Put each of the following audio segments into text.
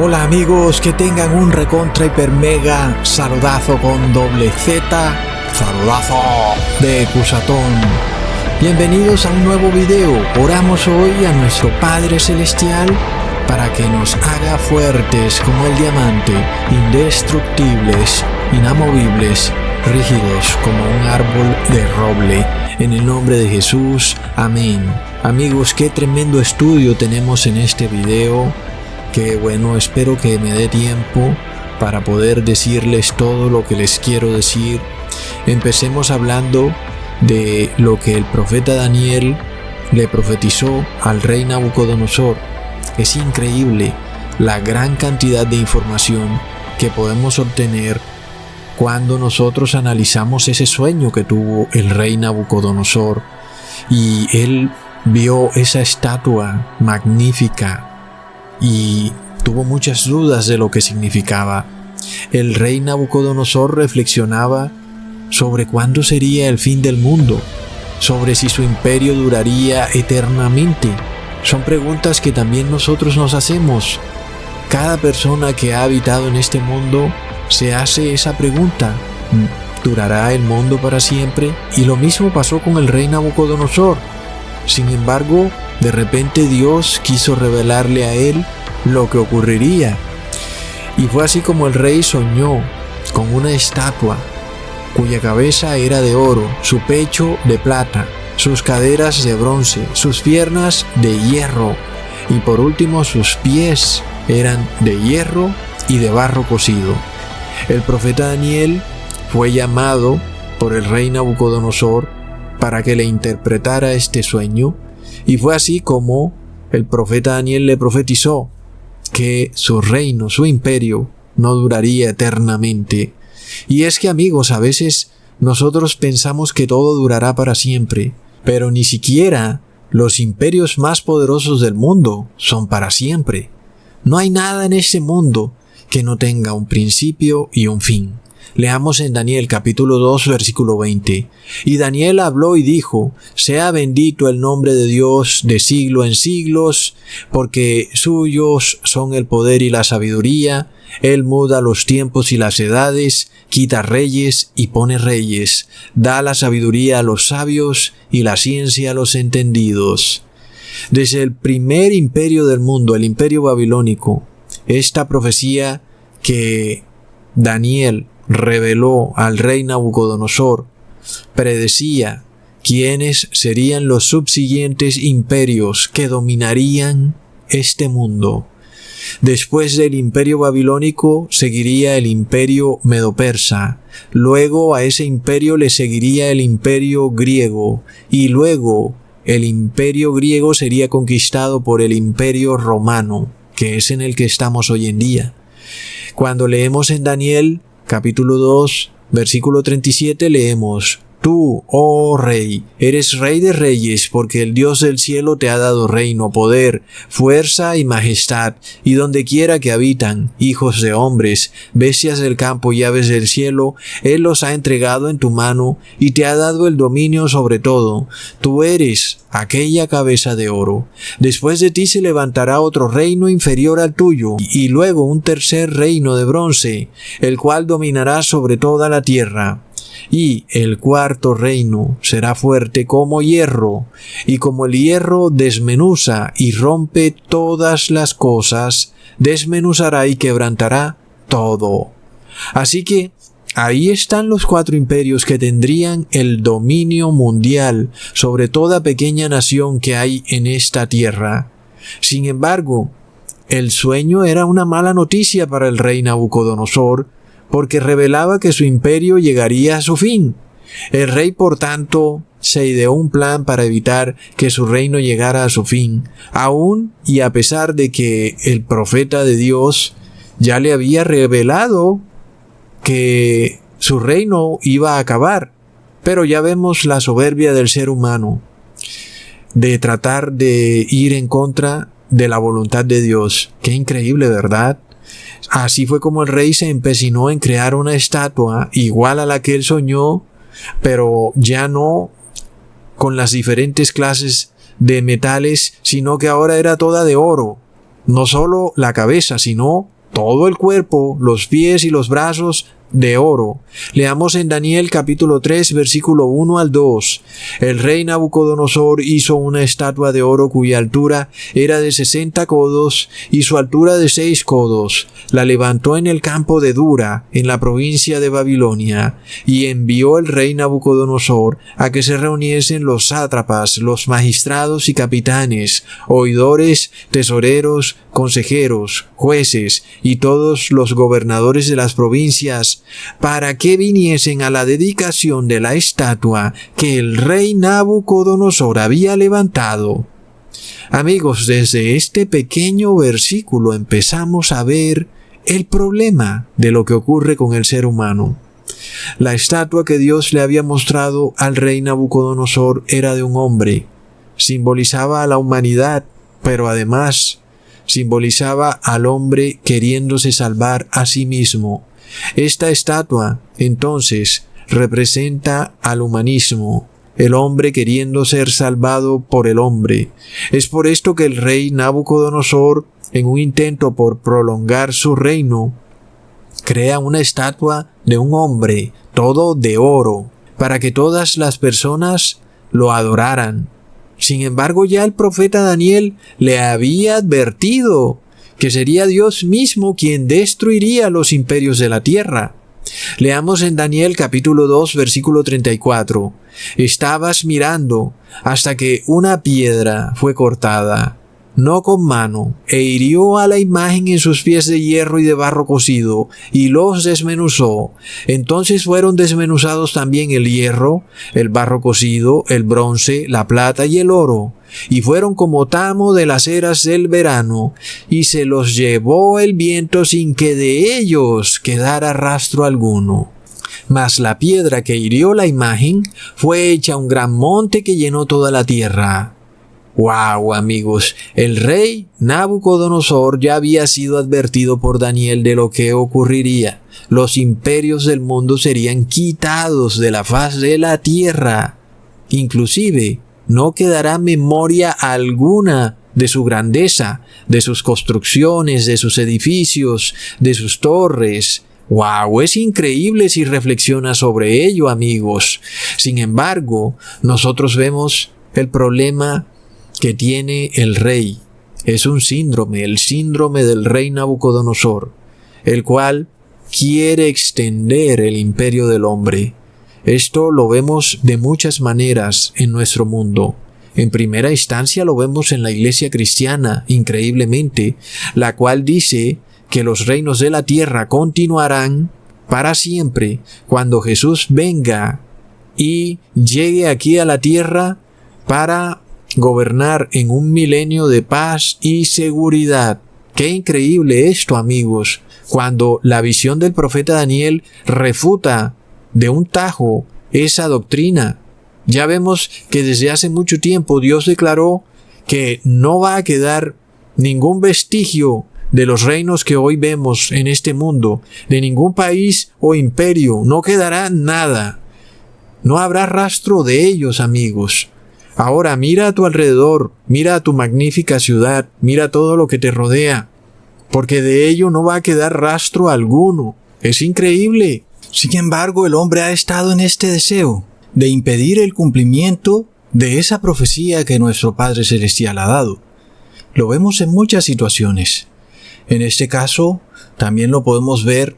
Hola amigos, que tengan un recontra hiper mega saludazo con doble Z, saludazo de Cusatón. Bienvenidos a un nuevo video. Oramos hoy a nuestro Padre Celestial para que nos haga fuertes como el diamante, indestructibles, inamovibles, rígidos como un árbol de roble. En el nombre de Jesús, amén. Amigos, qué tremendo estudio tenemos en este video. Que bueno, espero que me dé tiempo para poder decirles todo lo que les quiero decir. Empecemos hablando de lo que el profeta Daniel le profetizó al rey Nabucodonosor. Es increíble la gran cantidad de información que podemos obtener cuando nosotros analizamos ese sueño que tuvo el rey Nabucodonosor. Y él vio esa estatua magnífica y tuvo muchas dudas de lo que significaba. El rey Nabucodonosor reflexionaba sobre cuándo sería el fin del mundo, sobre si su imperio duraría eternamente. Son preguntas que también nosotros nos hacemos. Cada persona que ha habitado en este mundo se hace esa pregunta: ¿durará el mundo para siempre? Y lo mismo pasó con el rey Nabucodonosor. Sin embargo, de repente Dios quiso revelarle a él lo que ocurriría. Y fue así como el rey soñó con una estatua cuya cabeza era de oro, su pecho de plata, sus caderas de bronce, sus piernas de hierro y por último sus pies eran de hierro y de barro cocido. El profeta Daniel fue llamado por el rey Nabucodonosor para que le interpretara este sueño. Y fue así como el profeta Daniel le profetizó que su reino, su imperio, no duraría eternamente. Y es que, amigos, a veces nosotros pensamos que todo durará para siempre, pero ni siquiera los imperios más poderosos del mundo son para siempre. No hay nada en este mundo que no tenga un principio y un fin. Leamos en Daniel capítulo 2 versículo 20. Y Daniel habló y dijo: sea bendito el nombre de Dios de siglo en siglos, porque suyos son el poder y la sabiduría. Él muda los tiempos y las edades, quita reyes y pone reyes, da la sabiduría a los sabios y la ciencia a los entendidos. Desde el primer imperio del mundo, el imperio babilónico, esta profecía que Daniel reveló al rey Nabucodonosor predecía quiénes serían los subsiguientes imperios que dominarían este mundo. Después del imperio babilónico seguiría el imperio medo-persa, luego a ese imperio le seguiría el imperio griego y luego el imperio griego sería conquistado por el imperio romano, que es en el que estamos hoy en día. Cuando leemos en Daniel capítulo 2, versículo 37, leemos: tú, oh rey, eres rey de reyes, porque el Dios del cielo te ha dado reino, poder, fuerza y majestad, y donde quiera que habitan, hijos de hombres, bestias del campo y aves del cielo, Él los ha entregado en tu mano, y te ha dado el dominio sobre todo. Tú eres aquella cabeza de oro. Después de ti se levantará otro reino inferior al tuyo, y luego un tercer reino de bronce, el cual dominará sobre toda la tierra. Y el cuarto reino será fuerte como hierro, y como el hierro desmenuza y rompe todas las cosas, desmenuzará y quebrantará todo. Así que ahí están los 4 imperios que tendrían el dominio mundial sobre toda pequeña nación que hay en esta tierra. Sin embargo, el sueño era una mala noticia para el rey Nabucodonosor, porque revelaba que su imperio llegaría a su fin. El rey, por tanto, se ideó un plan para evitar que su reino llegara a su fin, aún y a pesar de que el profeta de Dios ya le había revelado que su reino iba a acabar. Pero ya vemos la soberbia del ser humano, de tratar de ir en contra de la voluntad de Dios. Qué increíble, ¿verdad? Así fue como el rey se empecinó en crear una estatua igual a la que él soñó, pero ya no con las diferentes clases de metales, sino que ahora era toda de oro. No solo la cabeza, sino todo el cuerpo, los pies y los brazos de oro. Leamos en Daniel capítulo 3 versículo 1 al 2. El rey Nabucodonosor hizo una estatua de oro cuya altura era de 60 codos y su altura de 6 codos. La levantó en el campo de Dura, en la provincia de Babilonia, y envió el rey Nabucodonosor a que se reuniesen los sátrapas, los magistrados y capitanes, oidores, tesoreros, consejeros, jueces y todos los gobernadores de las provincias, para que viniesen a la dedicación de la estatua que el rey Nabucodonosor había levantado. Amigos, desde este pequeño versículo empezamos a ver el problema de lo que ocurre con el ser humano. La estatua que Dios le había mostrado al rey Nabucodonosor era de un hombre. Simbolizaba a la humanidad, pero además simbolizaba al hombre queriéndose salvar a sí mismo. Esta estatua, entonces, representa al humanismo, el hombre queriendo ser salvado por el hombre. Es por esto que el rey Nabucodonosor, en un intento por prolongar su reino, crea una estatua de un hombre, todo de oro, para que todas las personas lo adoraran. Sin embargo, ya el profeta Daniel le había advertido que sería Dios mismo quien destruiría los imperios de la tierra. Leamos en Daniel capítulo 2 versículo 34. Estabas mirando hasta que una piedra fue cortada, no con mano, e hirió a la imagen en sus pies de hierro y de barro cocido, y los desmenuzó. Entonces fueron desmenuzados también el hierro, el barro cocido, el bronce, la plata y el oro, y fueron como tamo de las eras del verano, y se los llevó el viento sin que de ellos quedara rastro alguno. Mas la piedra que hirió la imagen fue hecha un gran monte que llenó toda la tierra. ¡Wow, amigos! El rey Nabucodonosor ya había sido advertido por Daniel de lo que ocurriría. Los imperios del mundo serían quitados de la faz de la tierra. Inclusive, no quedará memoria alguna de su grandeza, de sus construcciones, de sus edificios, de sus torres. ¡Wow! Es increíble si reflexiona sobre ello, amigos. Sin embargo, nosotros vemos el problema que tiene el rey. Es un síndrome, el síndrome del rey Nabucodonosor, el cual quiere extender el imperio del hombre. Esto lo vemos de muchas maneras en nuestro mundo. En primera instancia lo vemos en la iglesia cristiana, increíblemente, la cual dice que los reinos de la tierra continuarán para siempre cuando Jesús venga y llegue aquí a la tierra para gobernar en un milenio de paz y seguridad. ¡Qué increíble esto, amigos! Cuando la visión del profeta Daniel refuta de un tajo esa doctrina. Ya vemos que desde hace mucho tiempo Dios declaró que no va a quedar ningún vestigio de los reinos que hoy vemos en este mundo, de ningún país o imperio. No quedará nada. No habrá rastro de ellos, amigos. Ahora mira a tu alrededor, mira a tu magnífica ciudad, mira todo lo que te rodea, porque de ello no va a quedar rastro alguno. Es increíble. Sin embargo, el hombre ha estado en este deseo de impedir el cumplimiento de esa profecía que nuestro Padre Celestial ha dado. Lo vemos en muchas situaciones. En este caso, también lo podemos ver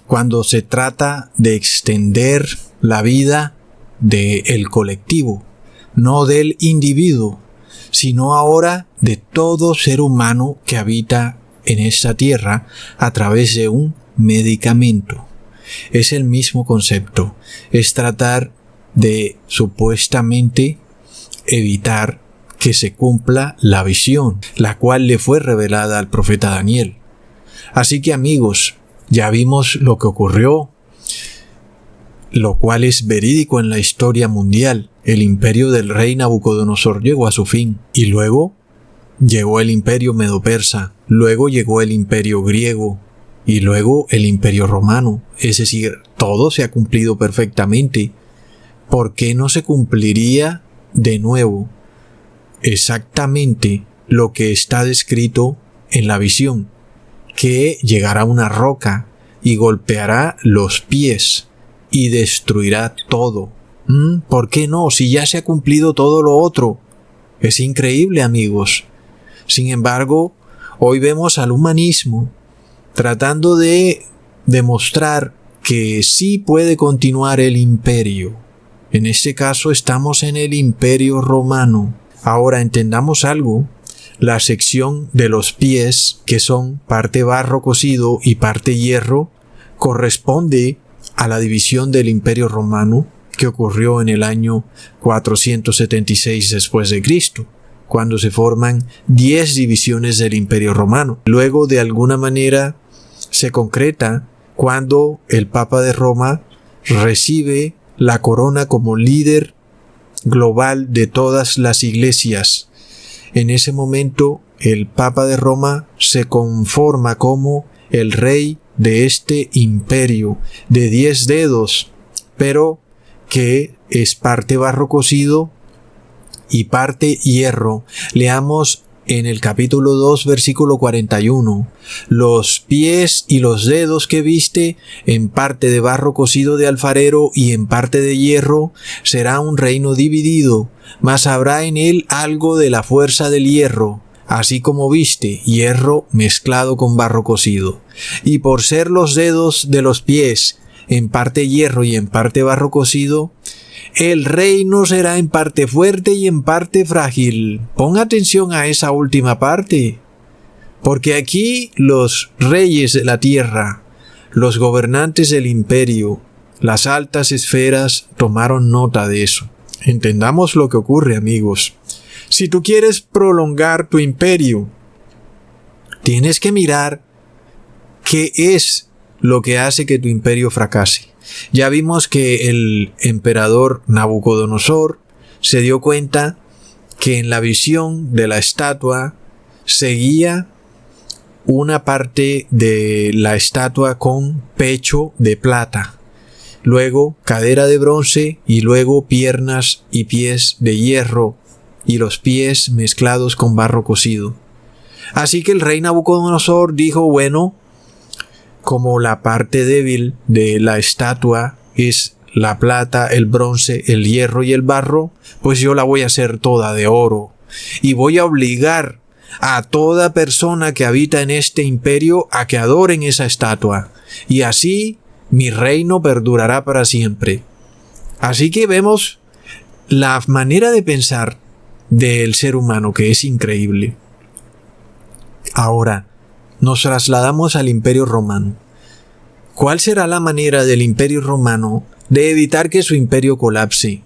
cuando se trata de extender la vida del colectivo, no del individuo, sino ahora de todo ser humano que habita en esta tierra a través de un medicamento. Es el mismo concepto, es tratar de supuestamente evitar que se cumpla la visión, la cual le fue revelada al profeta Daniel. Así que, amigos, ya vimos lo que ocurrió, lo cual es verídico en la historia mundial. El imperio del rey Nabucodonosor llegó a su fin, y luego llegó el imperio medo-persa, luego llegó el imperio griego, y luego el imperio romano. Es decir, todo se ha cumplido perfectamente. ¿Por qué no se cumpliría de nuevo exactamente lo que está descrito en la visión? que llegará una roca y golpeará los pies y destruirá todo. ¿Por qué no? Si ya se ha cumplido todo lo otro. Es increíble, amigos. Sin embargo, hoy vemos al humanismo tratando de demostrar que sí puede continuar el imperio. En este caso estamos en el Imperio Romano. Ahora entendamos algo. La sección de los pies, que son parte barro cocido y parte hierro, corresponde a la división del Imperio Romano que ocurrió en el año 476 después de Cristo, cuando se forman 10 divisiones del Imperio Romano. Luego, de alguna manera, se concreta cuando el Papa de Roma recibe la corona como líder global de todas las iglesias. En ese momento, el Papa de Roma se conforma como el rey de este imperio de 10 dedos, pero que es parte barro cocido y parte hierro. Leamos en el capítulo 2, versículo 41. Los pies y los dedos que viste, en parte de barro cocido de alfarero y en parte de hierro, será un reino dividido, mas habrá en él algo de la fuerza del hierro, así como viste, hierro mezclado con barro cocido. Y por ser los dedos de los pies en parte hierro y en parte barro cocido, el reino será en parte fuerte y en parte frágil. Pon atención a esa última parte, porque aquí los reyes de la tierra, los gobernantes del imperio, las altas esferas tomaron nota de eso. Entendamos lo que ocurre, amigos. Si tú quieres prolongar tu imperio, tienes que mirar qué es lo que hace que tu imperio fracase. Ya vimos que el emperador Nabucodonosor se dio cuenta que en la visión de la estatua seguía una parte de la estatua con pecho de plata, luego cadera de bronce y luego piernas y pies de hierro y los pies mezclados con barro cocido. Así que el rey Nabucodonosor dijo, bueno, como la parte débil de la estatua es la plata, el bronce, el hierro y el barro, pues yo la voy a hacer toda de oro. Y voy a obligar a toda persona que habita en este imperio a que adoren esa estatua. Y así mi reino perdurará para siempre. Así que vemos la manera de pensar del ser humano, que es increíble. Ahora, nos trasladamos al Imperio Romano. ¿Cuál será la manera del Imperio Romano de evitar que su imperio colapse?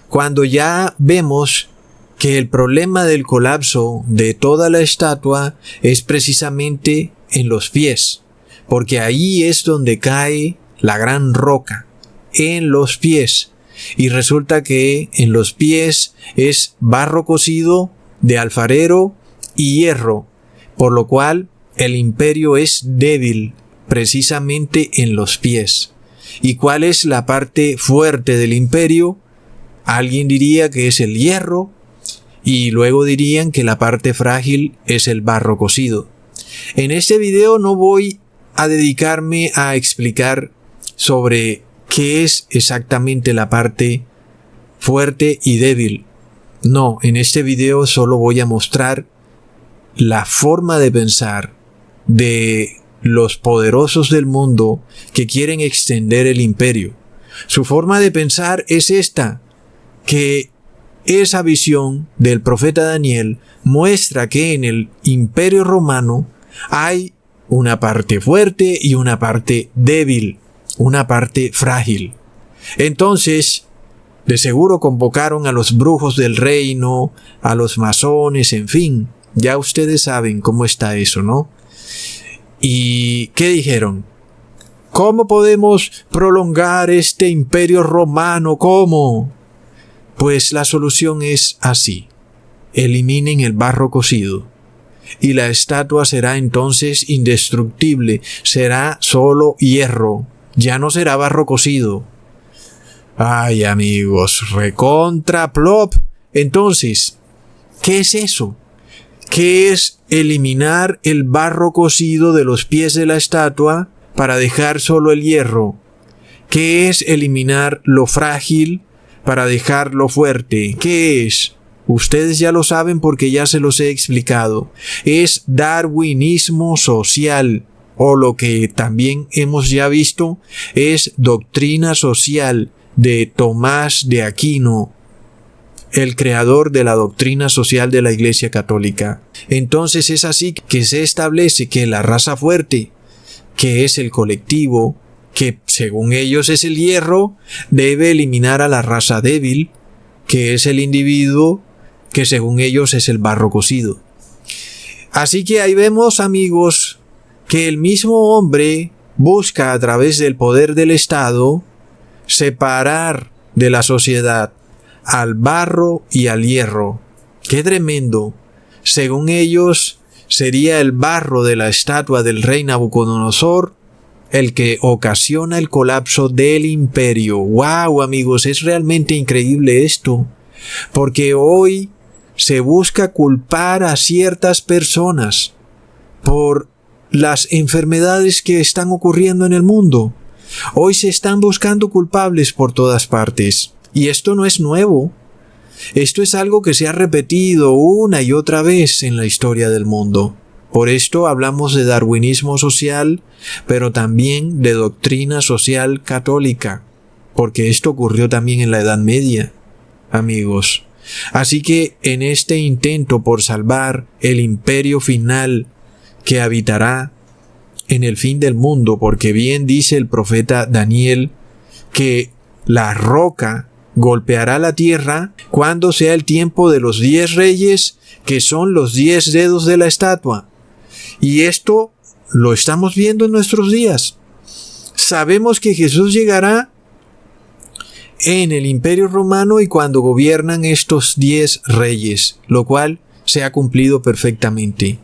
Cuando ya vemos que el problema del colapso de toda la estatua es precisamente en los pies, porque ahí es donde cae la gran roca, en los pies. Y resulta que en los pies es barro cocido de alfarero y hierro, por lo cual el imperio es débil precisamente en los pies. ¿Y cuál es la parte fuerte del imperio? Alguien diría que es el hierro y luego dirían que la parte frágil es el barro cocido. En este video no voy a dedicarme a explicar sobre qué es exactamente la parte fuerte y débil. No, en este video solo voy a mostrar la forma de pensar de los poderosos del mundo que quieren extender el imperio. Su forma de pensar es esta, que esa visión del profeta Daniel muestra que en el imperio romano hay una parte fuerte y una parte débil, una parte frágil. Entonces, de seguro convocaron a los brujos del reino, a los masones, en fin. Ya ustedes saben cómo está eso, ¿no? ¿Y qué dijeron? ¿Cómo podemos prolongar este imperio romano? ¿Cómo? Pues la solución es así. Eliminen el barro cocido. Y la estatua será entonces indestructible. Será solo hierro. Ya no será barro cocido. Ay, amigos, recontra plop. Entonces, ¿qué es eso? ¿Qué es eliminar el barro cocido de los pies de la estatua para dejar solo el hierro? ¿Qué es eliminar lo frágil para dejarlo fuerte? ¿Qué es? Ustedes ya lo saben porque ya se los he explicado. Es darwinismo social, o lo que también hemos ya visto es doctrina social de Tomás de Aquino, el creador de la doctrina social de la Iglesia Católica. Entonces es así que se establece que la raza fuerte, que es el colectivo, que según ellos es el hierro, debe eliminar a la raza débil, que es el individuo, que según ellos es el barro cocido. Así que ahí vemos, amigos, que el mismo hombre busca a través del poder del Estado separar de la sociedad al barro y al hierro. ¡Qué tremendo! Según ellos, sería el barro de la estatua del rey Nabucodonosor el que ocasiona el colapso del imperio. ¡Wow, amigos! Es realmente increíble esto, porque hoy se busca culpar a ciertas personas por las enfermedades que están ocurriendo en el mundo. Hoy se están buscando culpables por todas partes. Y esto no es nuevo. Esto es algo que se ha repetido una y otra vez en la historia del mundo. Por esto hablamos de darwinismo social, pero también de doctrina social católica, porque esto ocurrió también en la Edad Media, amigos. Así que en este intento por salvar el imperio final que habitará en el fin del mundo, porque bien dice el profeta Daniel que la roca golpeará la tierra cuando sea el tiempo de los 10 reyes, que son los 10 dedos de la estatua. Y esto lo estamos viendo en nuestros días. Sabemos que Jesús llegará en el Imperio Romano y cuando gobiernan estos 10 reyes, lo cual se ha cumplido perfectamente.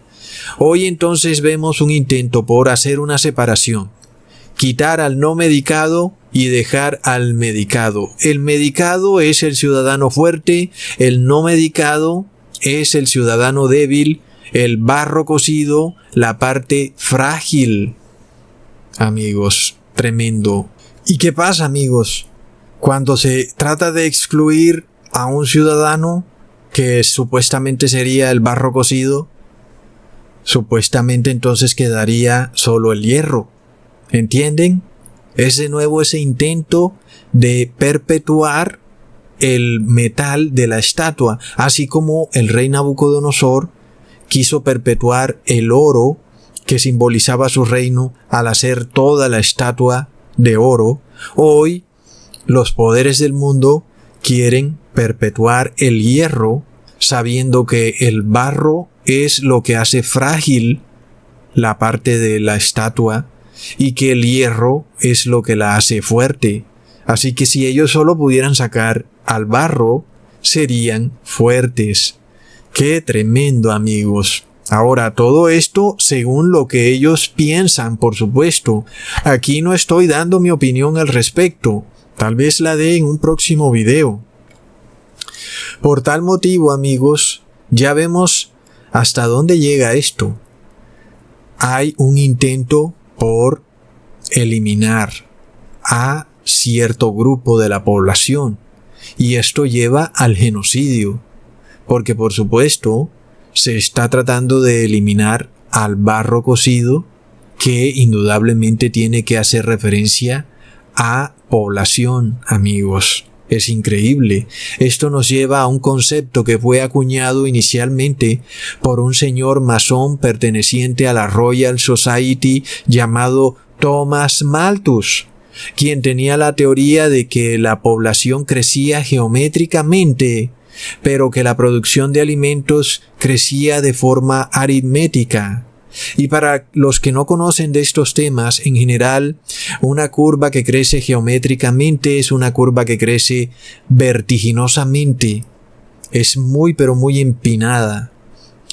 Hoy entonces vemos un intento por hacer una separación, quitar al no medicado y dejar al medicado. El medicado es el ciudadano fuerte, el no medicado es el ciudadano débil, el barro cocido, la parte frágil. Amigos, tremendo. ¿Y qué pasa, amigos? Cuando se trata de excluir a un ciudadano que supuestamente sería el barro cocido, supuestamente entonces quedaría solo el hierro. ¿Entienden? Es de nuevo ese intento de perpetuar el metal de la estatua, así como el rey Nabucodonosor quiso perpetuar el oro que simbolizaba su reino al hacer toda la estatua de oro. Hoy los poderes del mundo quieren perpetuar el hierro, sabiendo que el barro es lo que hace frágil la parte de la estatua y que el hierro es lo que la hace fuerte. Así que si ellos solo pudieran sacar al barro, serían fuertes. ¡Qué tremendo, amigos! Ahora, todo esto según lo que ellos piensan, por supuesto. Aquí no estoy dando mi opinión al respecto. Tal vez la dé en un próximo video. Por tal motivo, amigos, ya vemos hasta dónde llega esto. Hay un intento por eliminar a cierto grupo de la población. Y esto lleva al genocidio. Porque por supuesto se está tratando de eliminar al barro cocido, que indudablemente tiene que hacer referencia a población, amigos. Es increíble. Esto nos lleva a un concepto que fue acuñado inicialmente por un señor masón perteneciente a la Royal Society llamado Thomas Malthus, quien tenía la teoría de que la población crecía geométricamente, pero que la producción de alimentos crecía de forma aritmética. Y para los que no conocen de estos temas, en general, una curva que crece geométricamente es una curva que crece vertiginosamente. Es muy pero muy empinada.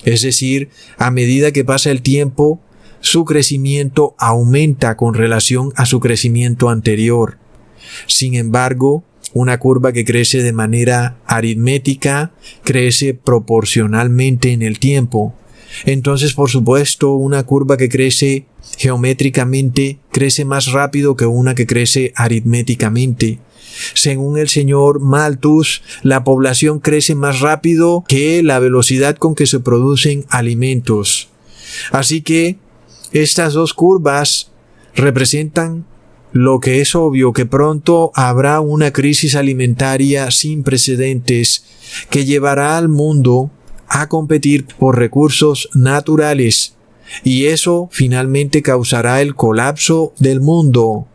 Es decir, a medida que pasa el tiempo, su crecimiento aumenta con relación a su crecimiento anterior. Sin embargo, una curva que crece de manera aritmética crece proporcionalmente en el tiempo. Entonces, por supuesto, una curva que crece geométricamente crece más rápido que una que crece aritméticamente. Según el señor Malthus, la población crece más rápido que la velocidad con que se producen alimentos. Así que estas dos curvas representan lo que es obvio, que pronto habrá una crisis alimentaria sin precedentes que llevará al mundo a competir por recursos naturales, y eso finalmente causará el colapso del mundo.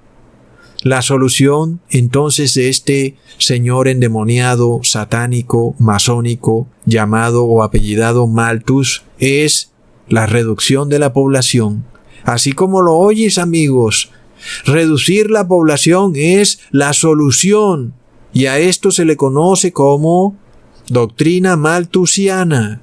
La solución entonces de este señor endemoniado, satánico, masónico, llamado o apellidado Malthus, es la reducción de la población. Así como lo oyes, amigos, reducir la población es la solución, y a esto se le conoce como doctrina malthusiana.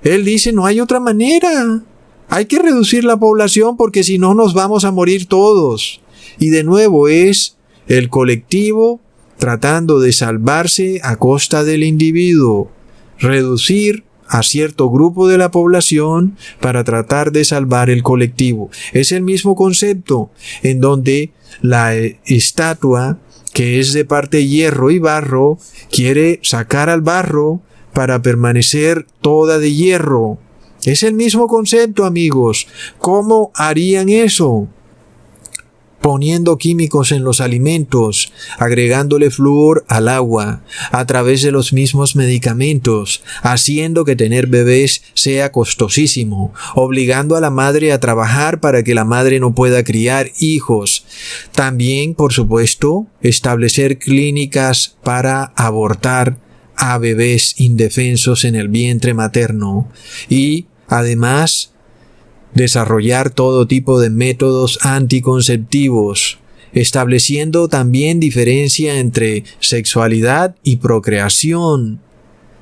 Él dice, no hay otra manera. Hay que reducir la población porque si no nos vamos a morir todos. Y de nuevo es el colectivo tratando de salvarse a costa del individuo. Reducir a cierto grupo de la población para tratar de salvar el colectivo. Es el mismo concepto en donde la estatua, que es de parte hierro y barro, quiere sacar al barro para permanecer toda de hierro. Es el mismo concepto, amigos. ¿Cómo harían eso? Poniendo químicos en los alimentos, agregándole flúor al agua, a través de los mismos medicamentos, haciendo que tener bebés sea costosísimo, obligando a la madre a trabajar para que la madre no pueda criar hijos. También, por supuesto, establecer clínicas para abortar a bebés indefensos en el vientre materno y, además, desarrollar todo tipo de métodos anticonceptivos, estableciendo también diferencia entre sexualidad y procreación,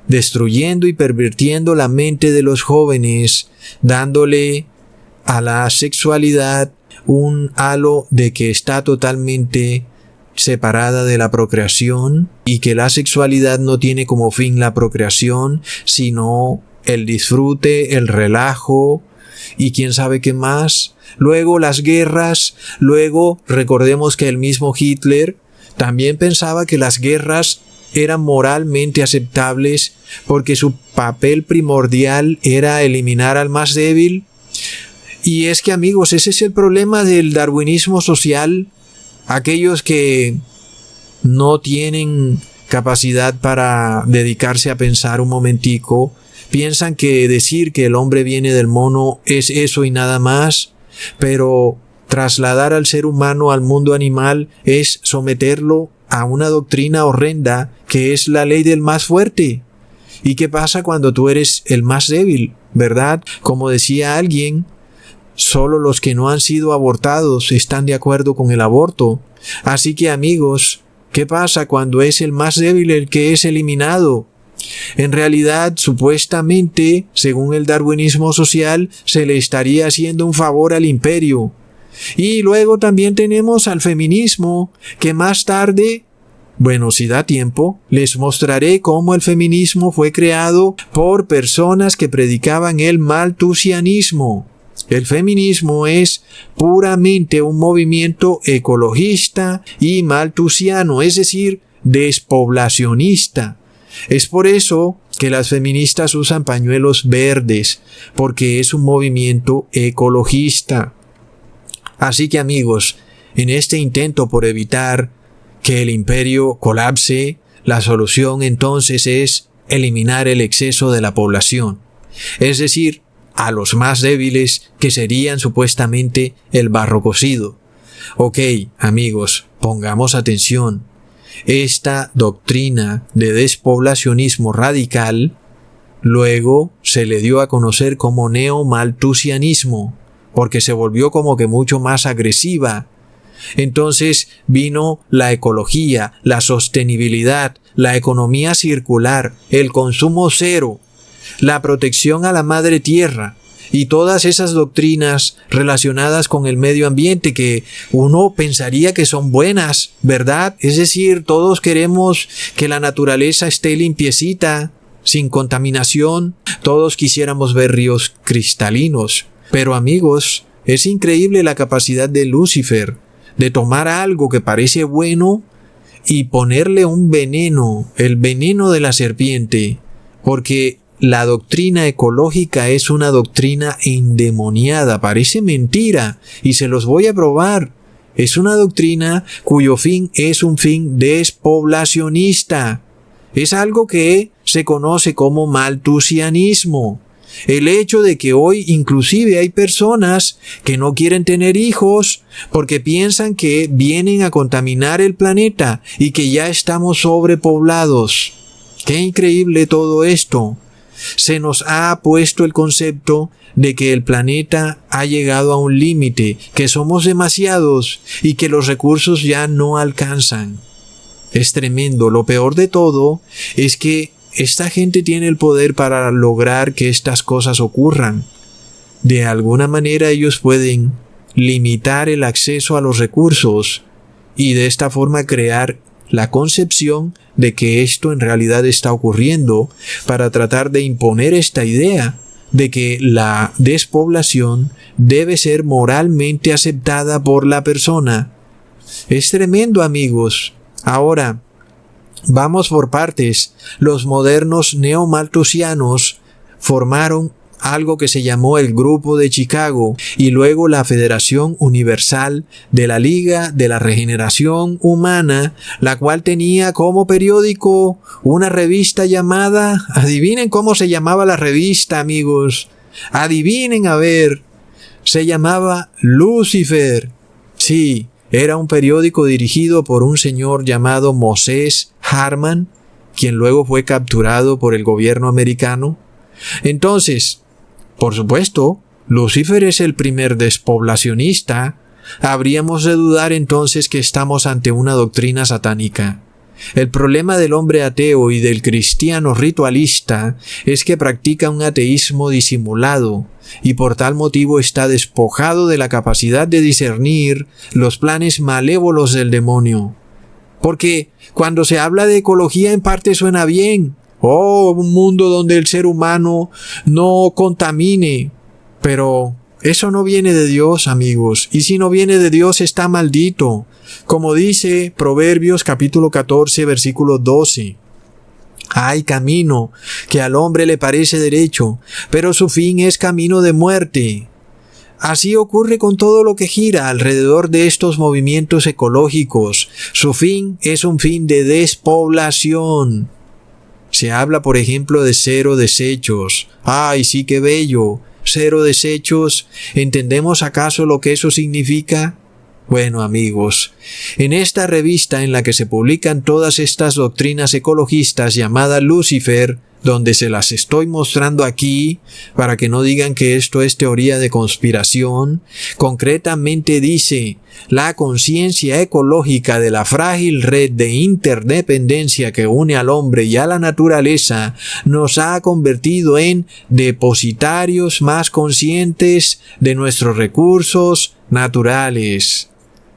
destruyendo y pervirtiendo la mente de los jóvenes, dándole a la sexualidad un halo de que está totalmente separada de la procreación y que la sexualidad no tiene como fin la procreación, sino el disfrute, el relajo, y quién sabe qué más. Luego las guerras, luego recordemos que el mismo Hitler también pensaba que las guerras eran moralmente aceptables porque su papel primordial era eliminar al más débil. Y es que, amigos, ese es el problema del darwinismo social. Aquellos que no tienen capacidad para dedicarse a pensar un momentico, piensan que decir que el hombre viene del mono es eso y nada más, pero trasladar al ser humano al mundo animal es someterlo a una doctrina horrenda que es la ley del más fuerte. ¿Y qué pasa cuando tú eres el más débil? ¿Verdad? Como decía alguien, solo los que no han sido abortados están de acuerdo con el aborto. Así que, amigos, ¿qué pasa cuando es el más débil el que es eliminado? En realidad, supuestamente, según el darwinismo social, se le estaría haciendo un favor al imperio. Y luego también tenemos al feminismo, que más tarde, bueno, si da tiempo, les mostraré cómo el feminismo fue creado por personas que predicaban el malthusianismo. El feminismo es puramente un movimiento ecologista y malthusiano, es decir, despoblacionista. Es por eso que las feministas usan pañuelos verdes, porque es un movimiento ecologista. Así que, amigos, en este intento por evitar que el imperio colapse, la solución entonces es eliminar el exceso de la población, es decir, a los más débiles, que serían supuestamente el barro cocido. Ok, amigos, pongamos atención. Esta doctrina de despoblacionismo radical luego se le dio a conocer como neomalthusianismo, porque se volvió como que mucho más agresiva. Entonces vino la ecología, la sostenibilidad, la economía circular, el consumo cero, la protección a la madre tierra y todas esas doctrinas relacionadas con el medio ambiente que uno pensaría que son buenas, ¿verdad? Es decir, todos queremos que la naturaleza esté limpiecita, sin contaminación. Todos quisiéramos ver ríos cristalinos. Pero amigos, es increíble la capacidad de Lucifer de tomar algo que parece bueno y ponerle un veneno, el veneno de la serpiente, porque la doctrina ecológica es una doctrina endemoniada, parece mentira, y se los voy a probar. Es una doctrina cuyo fin es un fin despoblacionista. Es algo que se conoce como maltusianismo. El hecho de que hoy inclusive hay personas que no quieren tener hijos porque piensan que vienen a contaminar el planeta y que ya estamos sobrepoblados. ¡Qué increíble todo esto! Se nos ha puesto el concepto de que el planeta ha llegado a un límite, que somos demasiados y que los recursos ya no alcanzan. Es tremendo. Lo peor de todo es que esta gente tiene el poder para lograr que estas cosas ocurran. De alguna manera ellos pueden limitar el acceso a los recursos y de esta forma crear la concepción de que esto en realidad está ocurriendo para tratar de imponer esta idea de que la despoblación debe ser moralmente aceptada por la persona. Es tremendo, amigos. Ahora, vamos por partes. Los modernos neomalthusianos formaron algo que se llamó el Grupo de Chicago y luego la Federación Universal de la Liga de la Regeneración Humana, la cual tenía como periódico una revista llamada, adivinen cómo se llamaba la revista, amigos, adivinen a ver, se llamaba Lucifer. Sí, era un periódico dirigido por un señor llamado Moses Harman, quien luego fue capturado por el gobierno americano. Entonces, por supuesto, Lucifer es el primer despoblacionista. Habríamos de dudar entonces que estamos ante una doctrina satánica. El problema del hombre ateo y del cristiano ritualista es que practica un ateísmo disimulado y por tal motivo está despojado de la capacidad de discernir los planes malévolos del demonio. Porque cuando se habla de ecología en parte suena bien. Oh, un mundo donde el ser humano no contamine. Pero eso no viene de Dios, amigos. Y si no viene de Dios, está maldito. Como dice Proverbios capítulo 14, versículo 12. Hay camino que al hombre le parece derecho, pero su fin es camino de muerte. Así ocurre con todo lo que gira alrededor de estos movimientos ecológicos. Su fin es un fin de despoblación. Se habla, por ejemplo, de cero desechos. ¡Ay, sí, qué bello! Cero desechos. ¿Entendemos acaso lo que eso significa? Bueno, amigos, en esta revista en la que se publican todas estas doctrinas ecologistas llamada Lucifer, donde se las estoy mostrando aquí, para que no digan que esto es teoría de conspiración, concretamente dice: la conciencia ecológica de la frágil red de interdependencia que une al hombre y a la naturaleza nos ha convertido en depositarios más conscientes de nuestros recursos naturales.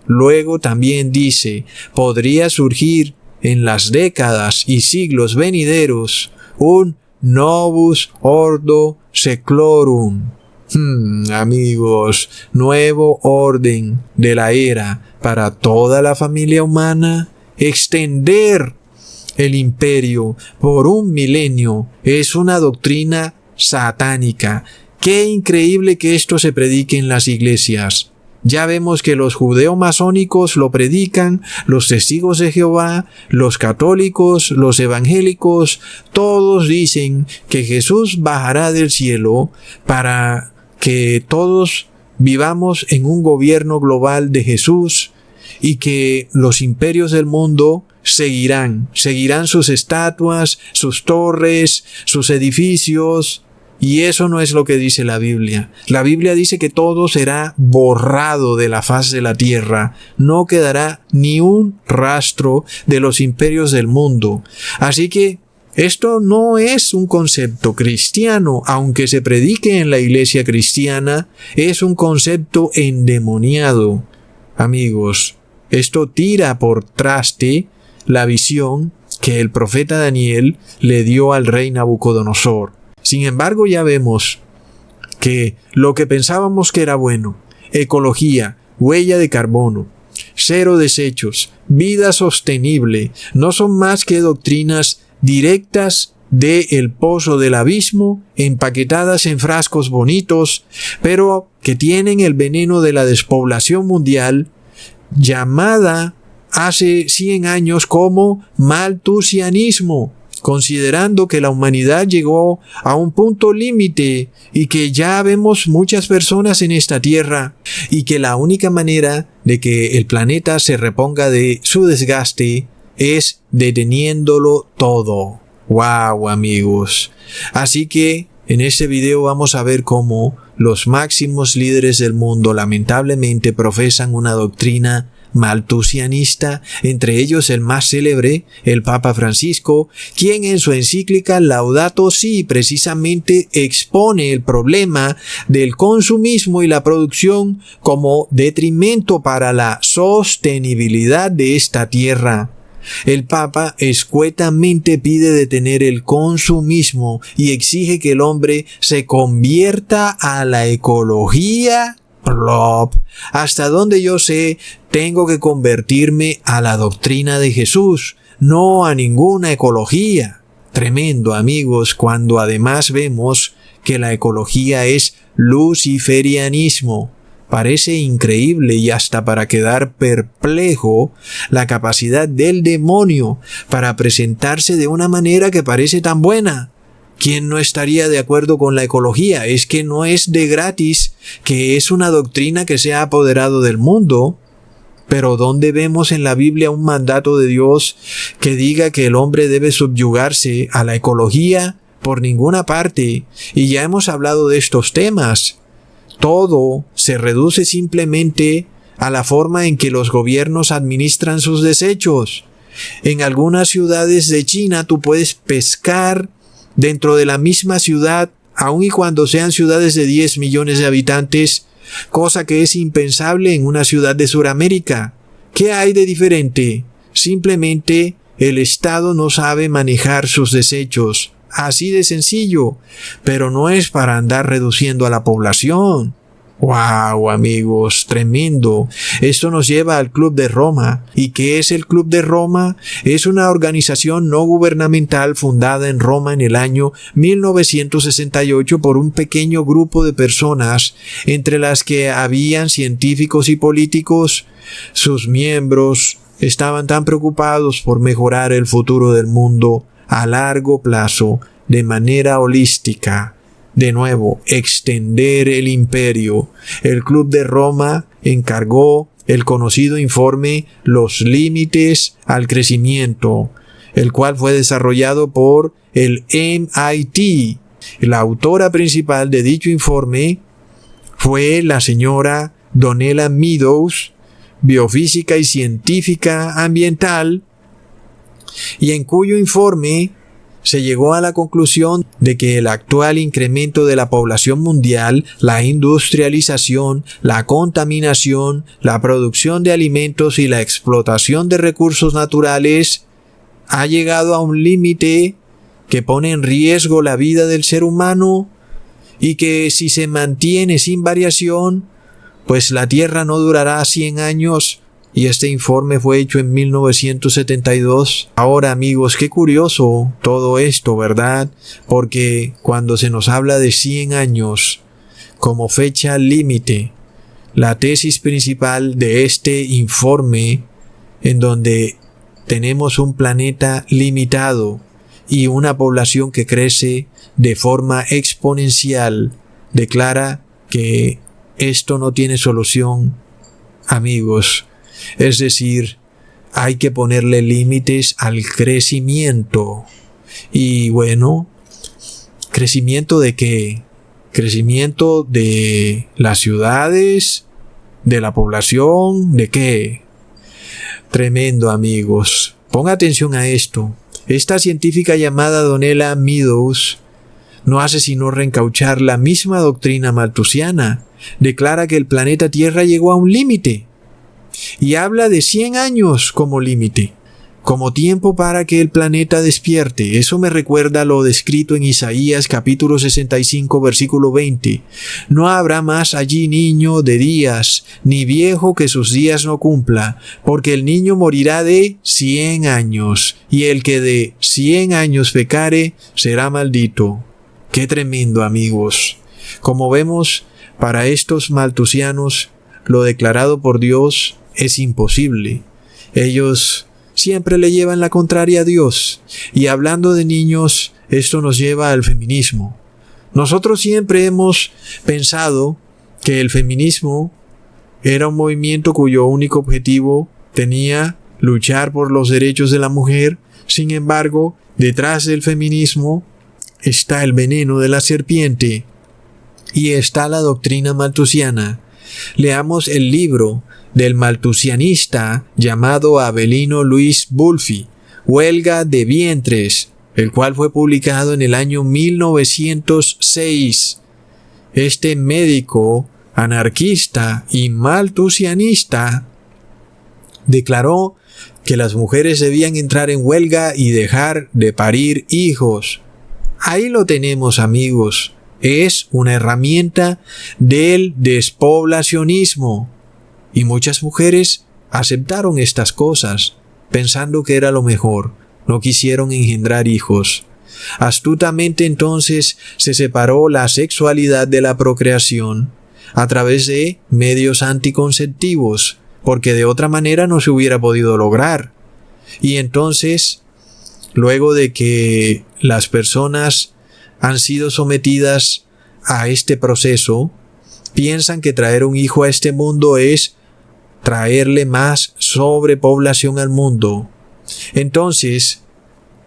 Luego también dice: podría surgir en las décadas y siglos venideros un novus ordo seclorum. Amigos, nuevo orden de la era para toda la familia humana. Extender el imperio por un milenio es una doctrina satánica. Qué increíble que esto se predique en las iglesias. Ya vemos que los judeo-masónicos lo predican, los testigos de Jehová, los católicos, los evangélicos, todos dicen que Jesús bajará del cielo para que todos vivamos en un gobierno global de Jesús y que los imperios del mundo seguirán sus estatuas, sus torres, sus edificios. Y eso no es lo que dice la Biblia. La Biblia dice que todo será borrado de la faz de la tierra. No quedará ni un rastro de los imperios del mundo. Así que esto no es un concepto cristiano, aunque se predique en la iglesia cristiana, es un concepto endemoniado. Amigos, esto tira por traste la visión que el profeta Daniel le dio al rey Nabucodonosor. Sin embargo, ya vemos que lo que pensábamos que era bueno, ecología, huella de carbono, cero desechos, vida sostenible, no son más que doctrinas directas del pozo del abismo, empaquetadas en frascos bonitos, pero que tienen el veneno de la despoblación mundial, llamada hace 100 años como maltusianismo, considerando que la humanidad llegó a un punto límite y que ya vemos muchas personas en esta tierra y que la única manera de que el planeta se reponga de su desgaste es deteniéndolo todo. ¡Wow, amigos! Así que en este video vamos a ver cómo los máximos líderes del mundo lamentablemente profesan una doctrina maltusianista, entre ellos el más célebre, el Papa Francisco, quien en su encíclica Laudato Si precisamente expone el problema del consumismo y la producción como detrimento para la sostenibilidad de esta tierra. El Papa escuetamente pide detener el consumismo y exige que el hombre se convierta a la ecología. Plop. Hasta donde yo sé, tengo que convertirme a la doctrina de Jesús, no a ninguna ecología. Tremendo, amigos, cuando además vemos que la ecología es luciferianismo. Parece increíble y hasta para quedar perplejo la capacidad del demonio para presentarse de una manera que parece tan buena. ¿Quién no estaría de acuerdo con la ecología? Es que no es de gratis, que es una doctrina que se ha apoderado del mundo. Pero ¿dónde vemos en la Biblia un mandato de Dios que diga que el hombre debe subyugarse a la ecología? Por ninguna parte. Y ya hemos hablado de estos temas. Todo se reduce simplemente a la forma en que los gobiernos administran sus desechos. En algunas ciudades de China tú puedes pescar dentro de la misma ciudad, aun y cuando sean ciudades de 10 millones de habitantes, cosa que es impensable en una ciudad de Sudamérica. ¿Qué hay de diferente? Simplemente el Estado no sabe manejar sus desechos. Así de sencillo. Pero no es para andar reduciendo a la población. ¡Wow, amigos! Tremendo. Esto nos lleva al Club de Roma. ¿Y qué es el Club de Roma? Es una organización no gubernamental fundada en Roma en el año 1968 por un pequeño grupo de personas, entre las que habían científicos y políticos. Sus miembros estaban tan preocupados por mejorar el futuro del mundo a largo plazo, de manera holística. De nuevo, extender el imperio. El Club de Roma encargó el conocido informe Los límites al crecimiento, el cual fue desarrollado por el MIT. La autora principal de dicho informe fue la señora Donella Meadows, biofísica y científica ambiental, y en cuyo informe se llegó a la conclusión de que el actual incremento de la población mundial, la industrialización, la contaminación, la producción de alimentos y la explotación de recursos naturales ha llegado a un límite que pone en riesgo la vida del ser humano y que si se mantiene sin variación, pues la Tierra no durará 100 años. Y este informe fue hecho en 1972. Ahora, amigos, qué curioso todo esto, ¿verdad? Porque cuando se nos habla de 100 años como fecha límite, la tesis principal de este informe, en donde tenemos un planeta limitado y una población que crece de forma exponencial, declara que esto no tiene solución, amigos. Es decir, hay que ponerle límites al crecimiento. Y bueno, ¿crecimiento de qué? ¿Crecimiento de las ciudades? ¿De la población? ¿De qué? Tremendo, amigos. Ponga atención a esto. Esta científica llamada Donella Meadows no hace sino reencauchar la misma doctrina malthusiana. Declara que el planeta Tierra llegó a un límite. Y habla de 100 años como límite. como tiempo para que el planeta despierte. Eso me recuerda lo descrito en Isaías capítulo 65 versículo 20. No habrá más allí niño de días, ni viejo que sus días no cumpla, porque el niño morirá de 100 años, y el que de 100 años pecare será maldito. Qué tremendo, amigos. Como vemos, para estos maltusianos, lo declarado por Dios es imposible. Ellos siempre le llevan la contraria a Dios. Y hablando de niños, esto nos lleva al feminismo. Nosotros siempre hemos pensado que el feminismo era un movimiento cuyo único objetivo tenía luchar por los derechos de la mujer. Sin embargo, detrás del feminismo está el veneno de la serpiente y está la doctrina maltusiana. Leamos el libro del maltusianista llamado Abelino Luis Bulfi, Huelga de vientres, el cual fue publicado en el año 1906. Este médico anarquista y maltusianista declaró que las mujeres debían entrar en huelga y dejar de parir hijos. Ahí lo tenemos, amigos. Es una herramienta del despoblacionismo. Y muchas mujeres aceptaron estas cosas, pensando que era lo mejor. No quisieron engendrar hijos. Astutamente entonces se separó la sexualidad de la procreación a través de medios anticonceptivos, porque de otra manera no se hubiera podido lograr. Y entonces, luego de que las personas han sido sometidas a este proceso, piensan que traer un hijo a este mundo es traerle más sobrepoblación al mundo. Entonces,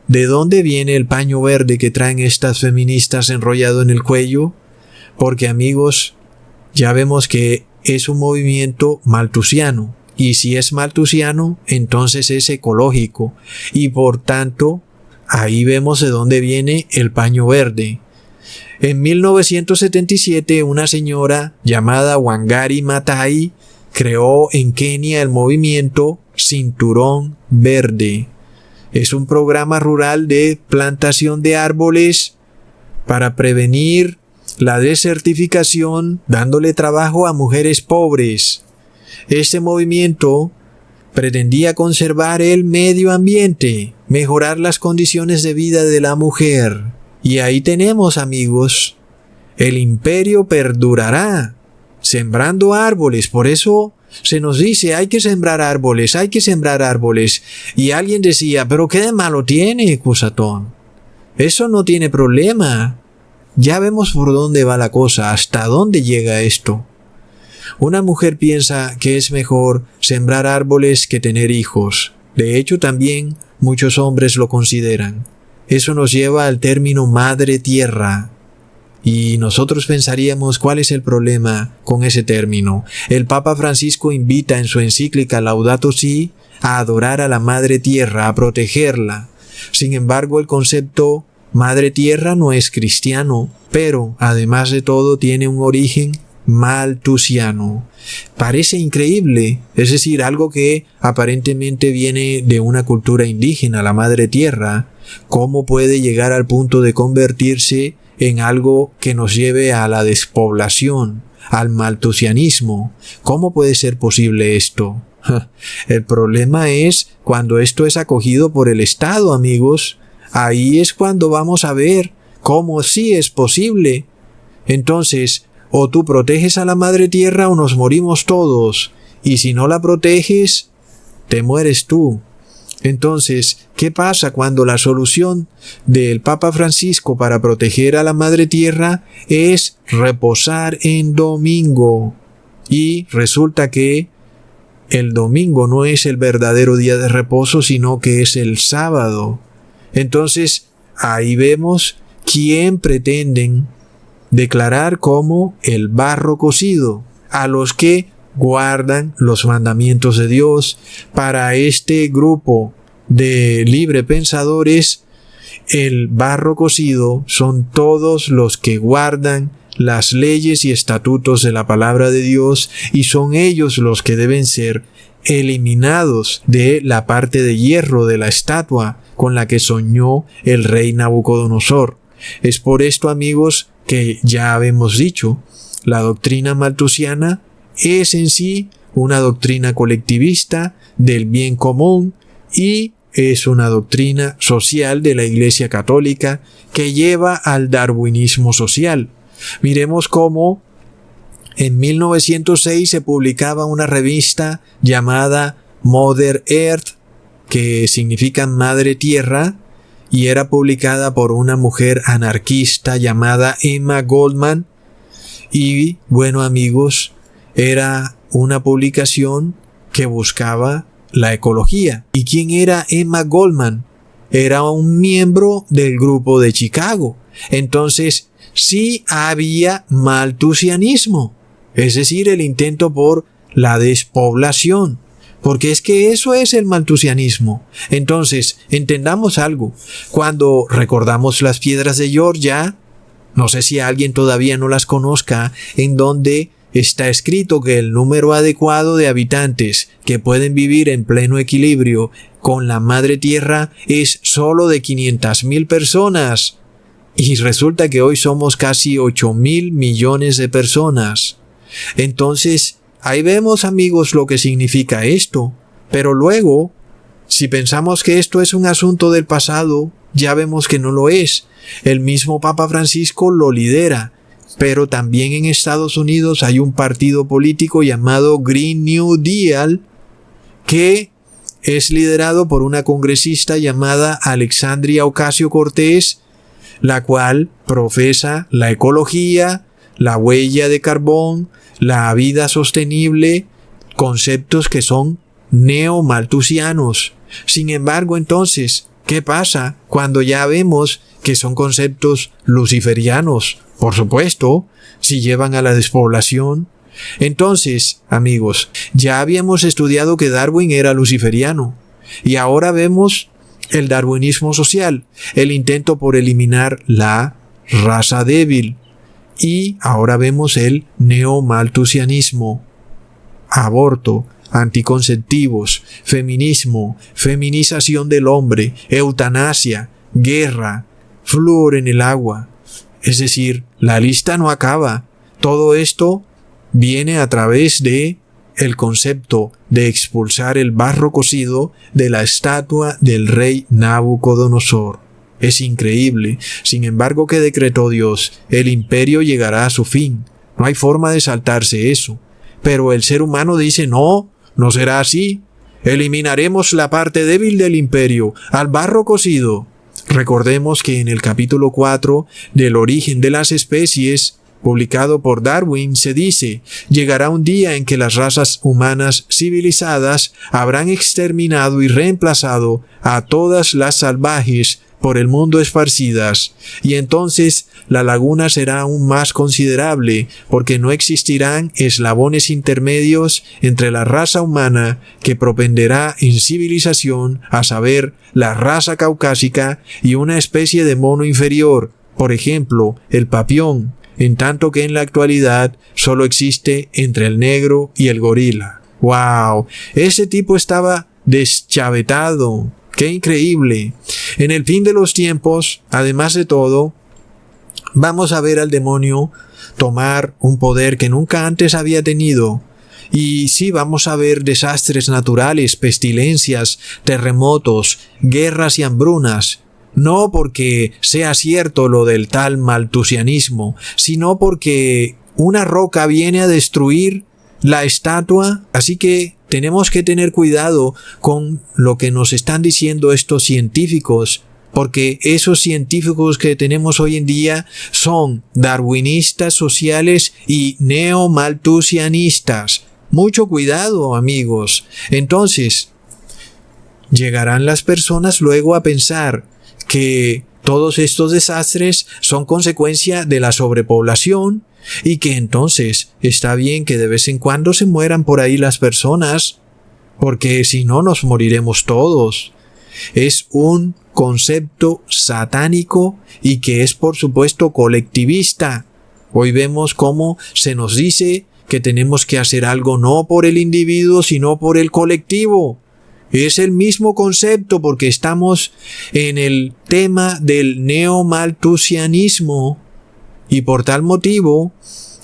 ¿de dónde viene el paño verde que traen estas feministas enrollado en el cuello? Porque, amigos, ya vemos que es un movimiento maltusiano. Y si es maltusiano, entonces es ecológico. Y por tanto, ahí vemos de dónde viene el paño verde. En 1977, una señora llamada Wangari Maathai creó en Kenia el movimiento Cinturón Verde. Es un programa rural de plantación de árboles para prevenir la desertificación, dándole trabajo a mujeres pobres. Este movimiento pretendía conservar el medio ambiente, mejorar las condiciones de vida de la mujer. Y ahí tenemos, amigos, el imperio perdurará sembrando árboles. Por eso se nos dice, hay que sembrar árboles, hay que sembrar árboles. Y alguien decía, pero ¿qué de malo tiene, Cusatón? Eso no tiene problema. Ya vemos por dónde va la cosa, hasta dónde llega esto. Una mujer piensa que es mejor sembrar árboles que tener hijos. De hecho, también muchos hombres lo consideran. Eso nos lleva al término madre tierra. Y nosotros pensaríamos, ¿cuál es el problema con ese término? El Papa Francisco invita en su encíclica Laudato Si a adorar a la madre tierra, a protegerla. Sin embargo, el concepto madre tierra no es cristiano, pero además de todo tiene un origen maltusiano. Parece increíble, es decir, algo que aparentemente viene de una cultura indígena, la madre tierra. ¿Cómo puede llegar al punto de convertirse en algo que nos lleve a la despoblación, al maltusianismo? ¿Cómo puede ser posible esto? El problema es cuando esto es acogido por el Estado, amigos. Ahí es cuando vamos a ver cómo sí es posible. Entonces, o tú proteges a la madre tierra o nos morimos todos. Y si no la proteges, te mueres tú. Entonces, ¿qué pasa cuando la solución del Papa Francisco para proteger a la madre tierra es reposar en domingo? Y resulta que el domingo no es el verdadero día de reposo, sino que es el sábado. Entonces, ahí vemos quién pretenden declarar como el barro cocido a los que guardan los mandamientos de Dios. Para este grupo de libre pensadores, el barro cocido son todos los que guardan las leyes y estatutos de la palabra de Dios, y son ellos los que deben ser eliminados de la parte de hierro de la estatua con la que soñó el rey Nabucodonosor. Es por esto, amigos, que ya habíamos dicho, la doctrina malthusiana es en sí una doctrina colectivista del bien común y es una doctrina social de la Iglesia Católica que lleva al darwinismo social. Miremos cómo en 1906 se publicaba una revista llamada Mother Earth, que significa Madre Tierra, y era publicada por una mujer anarquista llamada Emma Goldman. Y bueno, amigos, era una publicación que buscaba la ecología. ¿Y quién era Emma Goldman? Era un miembro del grupo de Chicago. Entonces, sí había malthusianismo, es decir, el intento por la despoblación. Porque es que eso es el malthusianismo. Entonces, entendamos algo. Cuando recordamos las piedras de Georgia, no sé si alguien todavía no las conozca, en donde está escrito que el número adecuado de habitantes que pueden vivir en pleno equilibrio con la madre tierra es solo de 500,000 personas. Y resulta que hoy somos casi 8,000 millones de personas. Entonces, ahí vemos, amigos, lo que significa esto. Pero luego, si pensamos que esto es un asunto del pasado, ya vemos que no lo es. El mismo Papa Francisco lo lidera. Pero también en Estados Unidos hay un partido político llamado Green New Deal que es liderado por una congresista llamada Alexandria Ocasio-Cortez, la cual profesa la ecología, la huella de carbón, la vida sostenible, conceptos que son neomalthusianos. Sin embargo, entonces, ¿qué pasa cuando ya vemos que son conceptos luciferianos? Por supuesto, si llevan a la despoblación. Entonces, amigos, ya habíamos estudiado que Darwin era luciferiano y ahora vemos el darwinismo social, el intento por eliminar la raza débil, y ahora vemos el neomalthusianismo, aborto, anticonceptivos, feminismo, feminización del hombre, eutanasia, guerra, flúor en el agua. Es decir, la lista no acaba. Todo esto viene a través de el concepto de expulsar el barro cocido de la estatua del rey Nabucodonosor. Es increíble. Sin embargo, ¿qué decretó Dios? El imperio llegará a su fin. No hay forma de saltarse eso. Pero el ser humano dice, no será así. Eliminaremos la parte débil del imperio, al barro cocido. Recordemos que en el capítulo 4 del origen de las especies, publicado por Darwin, se dice, llegará un día en que las razas humanas civilizadas habrán exterminado y reemplazado a todas las salvajes por el mundo esparcidas, y entonces la laguna será aún más considerable, porque no existirán eslabones intermedios entre la raza humana que propenderá en civilización, a saber, la raza caucásica y una especie de mono inferior, por ejemplo, el papión, en tanto que en la actualidad solo existe entre el negro y el gorila. ¡Wow! Ese tipo estaba deschavetado. ¡Qué increíble! En el fin de los tiempos, además de todo, vamos a ver al demonio tomar un poder que nunca antes había tenido. Y sí, vamos a ver desastres naturales, pestilencias, terremotos, guerras y hambrunas. No porque sea cierto lo del tal malthusianismo, sino porque una roca viene a destruir la estatua. Así que tenemos que tener cuidado con lo que nos están diciendo estos científicos, porque esos científicos que tenemos hoy en día son darwinistas sociales y neomalthusianistas. Mucho cuidado, amigos. Entonces, llegarán las personas luego a pensar que todos estos desastres son consecuencia de la sobrepoblación y que entonces está bien que de vez en cuando se mueran por ahí las personas, porque si no nos moriremos todos. Es un concepto satánico y que es por supuesto colectivista. Hoy vemos cómo se nos dice que tenemos que hacer algo no por el individuo, sino por el colectivo. Es el mismo concepto porque estamos en el tema del neomalthusianismo y por tal motivo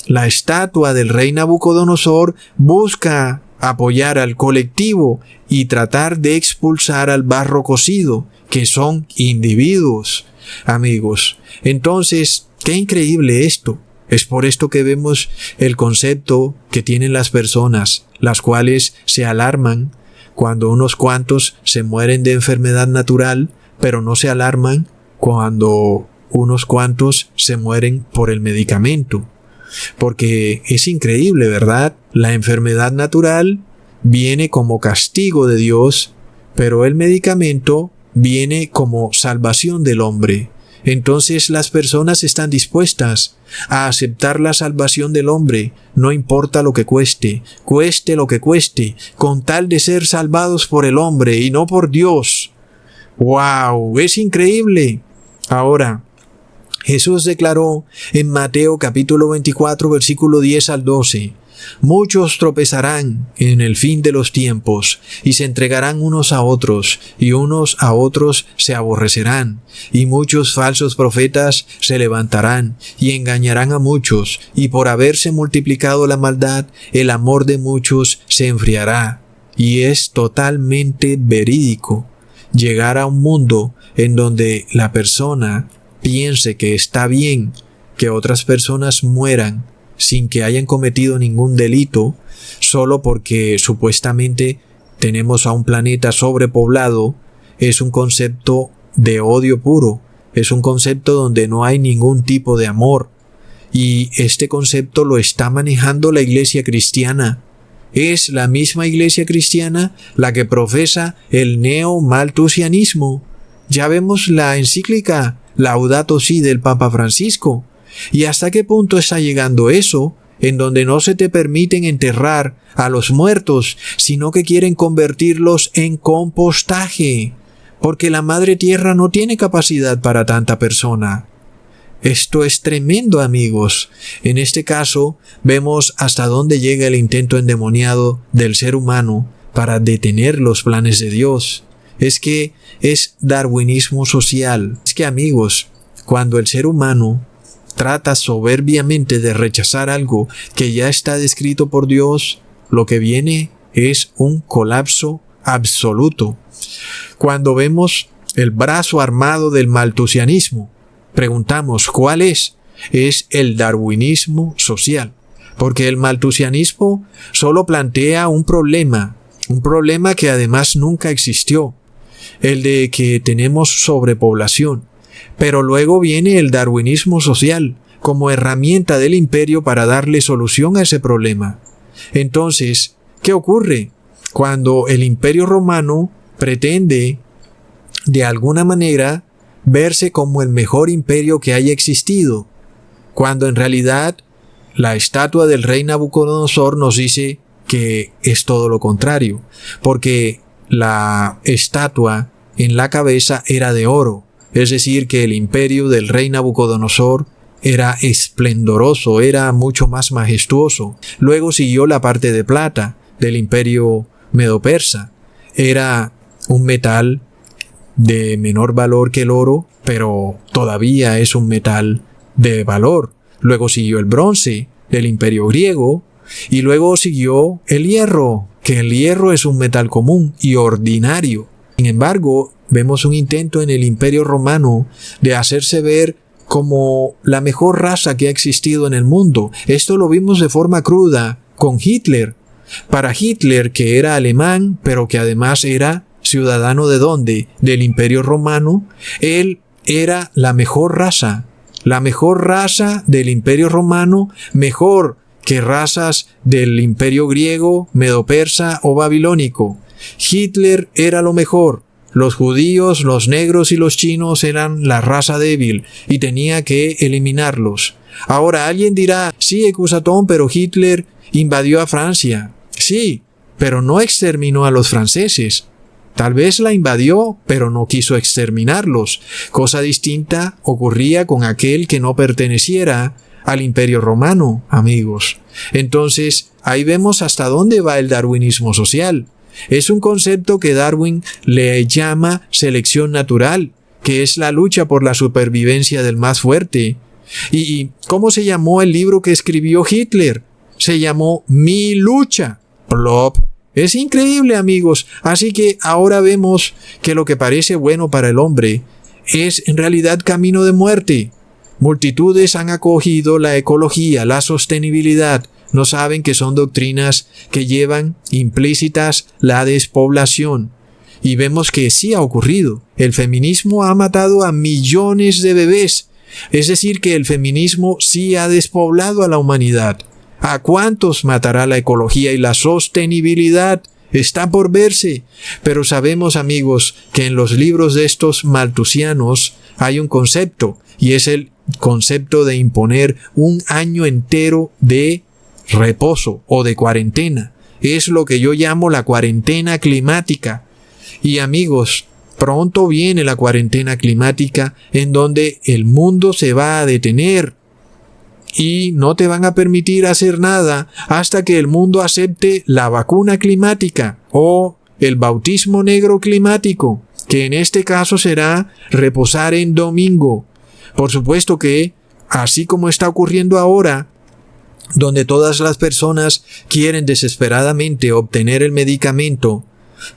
la estatua del rey Nabucodonosor busca apoyar al colectivo y tratar de expulsar al barro cocido, que son individuos, amigos. Entonces, qué increíble esto. Es por esto que vemos el concepto que tienen las personas, las cuales se alarman cuando unos cuantos se mueren de enfermedad natural, pero no se alarman cuando unos cuantos se mueren por el medicamento. Porque es increíble, ¿verdad? La enfermedad natural viene como castigo de Dios, pero el medicamento viene como salvación del hombre. Entonces las personas están dispuestas a aceptar la salvación del hombre, no importa lo que cueste lo que cueste, con tal de ser salvados por el hombre y no por Dios. ¡Wow! Es increíble. Ahora, Jesús declaró en Mateo capítulo 24, versículo 10 al 12, muchos tropezarán en el fin de los tiempos, y se entregarán unos a otros, y unos a otros se aborrecerán, y muchos falsos profetas se levantarán, y engañarán a muchos, y por haberse multiplicado la maldad, el amor de muchos se enfriará. Y es totalmente verídico llegar a un mundo en donde la persona piense que está bien que otras personas mueran sin que hayan cometido ningún delito, solo porque supuestamente tenemos a un planeta sobrepoblado, es un concepto de odio puro, es un concepto donde no hay ningún tipo de amor. Y este concepto lo está manejando la iglesia cristiana. Es la misma iglesia cristiana la que profesa el neomalthusianismo. Ya vemos la encíclica Laudato Si del Papa Francisco. ¿Y hasta qué punto está llegando eso? En donde no se te permiten enterrar a los muertos, sino que quieren convertirlos en compostaje, porque la madre tierra no tiene capacidad para tanta persona. Esto es tremendo, amigos. En este caso, vemos hasta dónde llega el intento endemoniado del ser humano para detener los planes de Dios. Es que es darwinismo social. Es que, amigos, cuando el ser humano trata soberbiamente de rechazar algo que ya está descrito por Dios, lo que viene es un colapso absoluto. Cuando vemos el brazo armado del malthusianismo, preguntamos ¿cuál es? Es el darwinismo social, porque el malthusianismo solo plantea un problema que además nunca existió, el de que tenemos sobrepoblación. Pero luego viene el darwinismo social como herramienta del imperio para darle solución a ese problema. Entonces, ¿qué ocurre? Cuando el imperio romano pretende, de alguna manera, verse como el mejor imperio que haya existido, cuando en realidad la estatua del rey Nabucodonosor nos dice que es todo lo contrario, porque la estatua en la cabeza era de oro, es decir, que el imperio del rey Nabucodonosor era esplendoroso, era mucho más majestuoso. Luego siguió la parte de plata del imperio medo-persa. Era un metal de menor valor que el oro, pero todavía es un metal de valor. Luego siguió el bronce del imperio griego y luego siguió el hierro, que el hierro es un metal común y ordinario. Sin embargo, vemos un intento en el imperio romano de hacerse ver como la mejor raza que ha existido en el mundo. Esto lo vimos de forma cruda con Hitler. Para Hitler, que era alemán, pero que además era ciudadano ¿de dónde? Del imperio romano, él era la mejor raza del imperio romano, mejor que razas del imperio griego, medo-persa o babilónico. Hitler era lo mejor. Los judíos, los negros y los chinos eran la raza débil y tenía que eliminarlos. Ahora alguien dirá, sí, Ecusatón, pero Hitler invadió a Francia. Sí, pero no exterminó a los franceses. Tal vez la invadió, pero no quiso exterminarlos. Cosa distinta ocurría con aquel que no perteneciera al Imperio Romano, amigos. Entonces, ahí vemos hasta dónde va el darwinismo social. Es un concepto que Darwin le llama selección natural, que es la lucha por la supervivencia del más fuerte. ¿Y cómo se llamó el libro que escribió Hitler? Se llamó Mi lucha. Plop. Es increíble, amigos. Así que ahora vemos que lo que parece bueno para el hombre es en realidad camino de muerte. Multitudes han acogido la ecología, la sostenibilidad. No saben que son doctrinas que llevan implícitas la despoblación. Y vemos que sí ha ocurrido. El feminismo ha matado a millones de bebés. Es decir, que el feminismo sí ha despoblado a la humanidad. ¿A cuántos matará la ecología y la sostenibilidad? Está por verse. Pero sabemos, amigos, que en los libros de estos malthusianos hay un concepto, y es el concepto de imponer un año entero de reposo o de cuarentena. Es lo que yo llamo la cuarentena climática. Y amigos, pronto viene la cuarentena climática en donde el mundo se va a detener y no te van a permitir hacer nada hasta que el mundo acepte la vacuna climática o el bautismo negro climático, que en este caso será reposar en domingo. Por supuesto que, así como está ocurriendo ahora, donde todas las personas quieren desesperadamente obtener el medicamento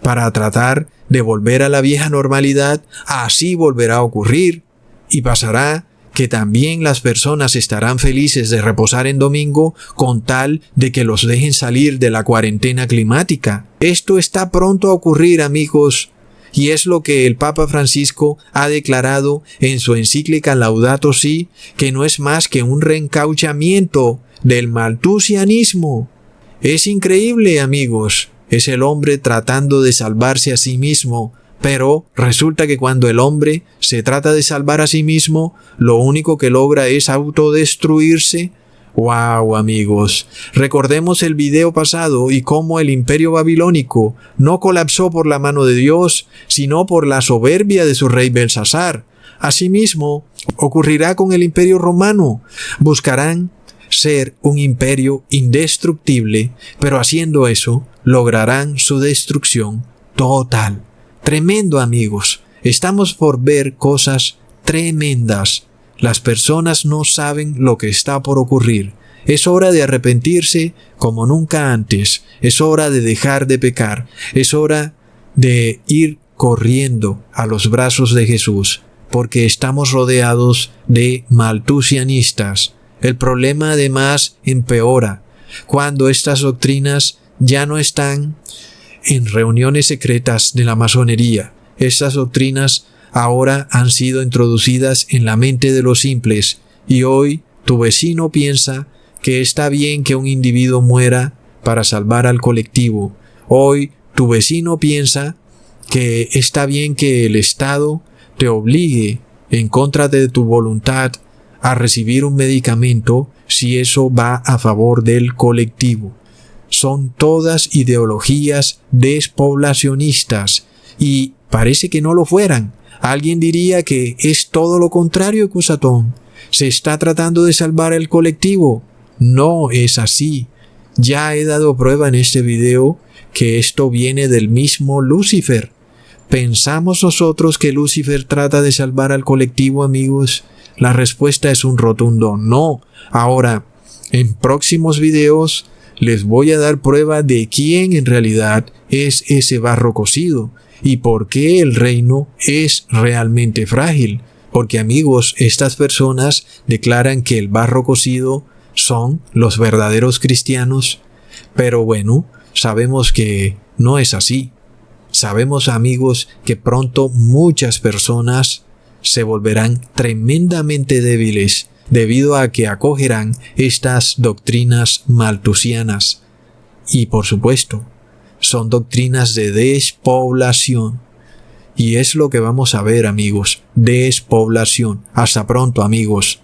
para tratar de volver a la vieja normalidad, así volverá a ocurrir y pasará que también las personas estarán felices de reposar en domingo con tal de que los dejen salir de la cuarentena climática. Esto está pronto a ocurrir, amigos, y es lo que el Papa Francisco ha declarado en su encíclica Laudato Si, que no es más que un reencauchamiento del malthusianismo. Es increíble, amigos. Es el hombre tratando de salvarse a sí mismo, pero resulta que cuando el hombre se trata de salvar a sí mismo, lo único que logra es autodestruirse. ¡Wow, amigos! Recordemos el video pasado y cómo el imperio babilónico no colapsó por la mano de Dios, sino por la soberbia de su rey Belsasar. Asimismo, ocurrirá con el imperio romano. Buscarán ser un imperio indestructible, pero haciendo eso, lograrán su destrucción total. Tremendo, amigos. Estamos por ver cosas tremendas. Las personas no saben lo que está por ocurrir. Es hora de arrepentirse como nunca antes. Es hora de dejar de pecar. Es hora de ir corriendo a los brazos de Jesús, porque estamos rodeados de malthusianistas. El problema además empeora cuando estas doctrinas ya no están en reuniones secretas de la masonería. Estas doctrinas ahora han sido introducidas en la mente de los simples y hoy tu vecino piensa que está bien que un individuo muera para salvar al colectivo. Hoy tu vecino piensa que está bien que el Estado te obligue en contra de tu voluntad a recibir un medicamento si eso va a favor del colectivo. Son todas ideologías despoblacionistas y parece que no lo fueran. Alguien diría que es todo lo contrario, Cusatón. Se está tratando de salvar el colectivo. No es así. Ya he dado prueba en este video que esto viene del mismo Lucifer. ¿Pensamos nosotros que Lucifer trata de salvar al colectivo, amigos? La respuesta es un rotundo no. Ahora, en próximos videos les voy a dar prueba de quién en realidad es ese barro cocido y por qué el reino es realmente frágil. Porque, amigos, estas personas declaran que el barro cocido son los verdaderos cristianos. Pero bueno, sabemos que no es así. Sabemos, amigos, que pronto muchas personas se volverán tremendamente débiles debido a que acogerán estas doctrinas malthusianas. Y por supuesto, son doctrinas de despoblación. Y es lo que vamos a ver, amigos, despoblación. Hasta pronto, amigos.